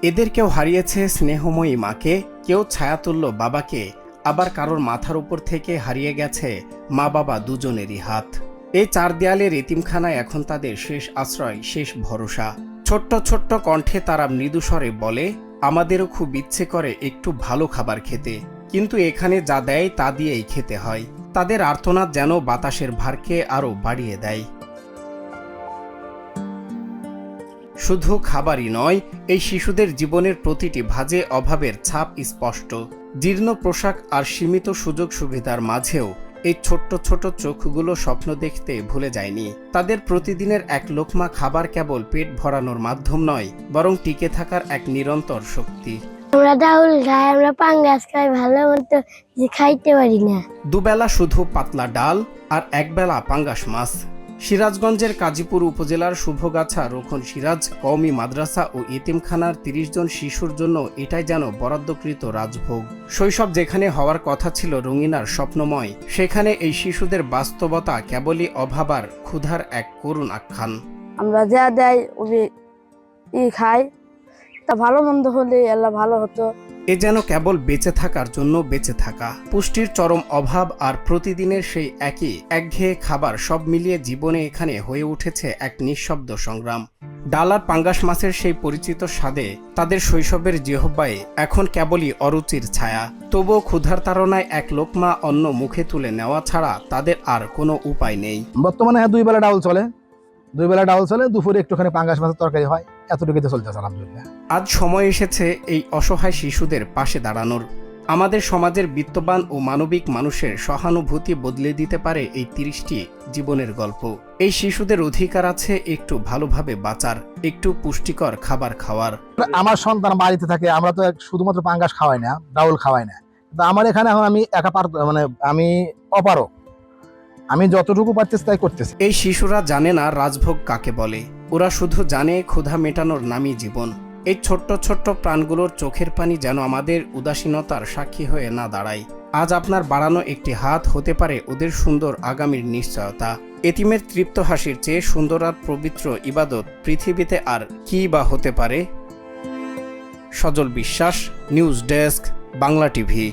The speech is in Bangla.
এদের কেউ হারিয়েছে স্নেহময়ী মাকে, কেউ ছায়াতুল্য বাবাকে, আবার কারোর মাথার উপর থেকে হারিয়ে গেছে মা বাবা দুজনেরই হাত। এই চার দেয়ালের এতিমখানায় এখন তাদের শেষ আশ্রয়, শেষ ভরসা। ছোট্ট ছোট্ট কণ্ঠে তারা মৃদুস্বরে বলে, আমাদেরও খুব ইচ্ছে করে একটু ভালো খাবার খেতে, কিন্তু এখানে যা দেয় তা দিয়েই খেতে হয়। তাদের আর্তনাদ যেন বাতাসের ভারকে আরও বাড়িয়ে দেয়। শুধু খাবারই নয়, এই শিশুদের জীবনের প্রতিটি ভাঁজে অভাবের ছাপ স্পষ্ট। জীর্ণ পোশাক আর সীমিত সুযোগ সুবিধার মাঝেও এই ছোট্ট ছোট চোখগুলো স্বপ্ন দেখতে ভুলে যায়নি। তাদের প্রতিদিনের এক লোকমা খাবার কেবল পেট ভরানোর মাধ্যম নয়, বরং টিকে থাকার এক নিরন্তর শক্তি। আমরা ডাউল খাই, আমরা পাঙ্গাস খাই, ভালো মতো খাইতে পারি না। দুবেলা শুধু পাতলা ডাল আর একবেলা পাঙ্গাস মাছ। সিরাজগঞ্জের কাজীপুর উপজেলার শুভগাছা রোকন সিরাজ কওমি মাদ্রাসা ও এতিমখানার ৩০ জন শিশুর জন্য এটাই যেন বরাদ্দকৃত রাজভোগ। শৈশব যেখানে হওয়ার কথা ছিল রঙিনার স্বপ্নময়, সেখানে এই শিশুদের বাস্তবতা কেবলই অভাব আর ক্ষুধার এক করুণ আখ্যান। আমরা যা দেয় খাই, তা ভালো মন্দ হলে আল্লাহ ভালো হতো। এ যেন কেবল বেঁচে থাকার জন্য বেঁচে থাকা। পুষ্টির চরম অভাব আর প্রতিদিনের সেই একই একঘেয়ে খাবার সব মিলিয়ে জীবনে এখানে হয়ে উঠেছে এক নিঃশব্দ সংগ্রাম। ডাল আর পাঙ্গাস মাছের সেই পরিচিত স্বাদে তাদের শৈশবের জিহ্বায় এখন কেবলই অরুচির ছায়া। তবুও ক্ষুধার তাড়নায় এক লোকমা অন্ন মুখে তুলে নেওয়া ছাড়া তাদের আর কোনো উপায় নেই। বর্তমানে দুই বেলা ডাউল চলে, দুপুরে একটুখানি পাঙ্গাস মাছের তরকারি হয়, এতটুকুতে চলতেছে আলহামদুলিল্লাহ। আজ সময় এসেছে এই অসহায় শিশুদের পাশে দাঁড়ানোর। আমাদের সমাজের বিত্তবান ও মানবিক মানুষের সহানুভূতি বদলে দিতে পারে এই ৩০টি জীবনের গল্প। এই শিশুদের অধিকার আছে একটু ভালোভাবে বাঁচার, একটু পুষ্টিকর খাবার খাওয়ার। আমার সন্তান বাড়িতে থাকে, আমরা তো শুধুমাত্র পাঙ্গাস খাওয়াই না, ডাউল খাওয়াই না। তো আমার এখানে এখন আমি আমি অপারক, আমি যতটুকু পারতেছি তাই করতেছি। এই শিশুরা জানে না রাজভোগ কাকে বলে, ওরা শুধু জানে ক্ষুধা মেটানোর নামই জীবন। এই ছোট্ট ছোট্ট প্রাণগুলোর চোখের পানি যেন আমাদের উদাসীনতার সাক্ষী হয়ে না দাঁড়ায়। আজ আপনার বাড়ানো একটি হাত হতে পারে ওদের সুন্দর আগামীর নিশ্চয়তা। এতিমের তৃপ্ত হাসির চেয়ে সুন্দর আর পবিত্র ইবাদত পৃথিবীতে আর কি বা হতে পারে। সজল বিশ্বাস, নিউজ ডেস্ক, বাংলা টিভি।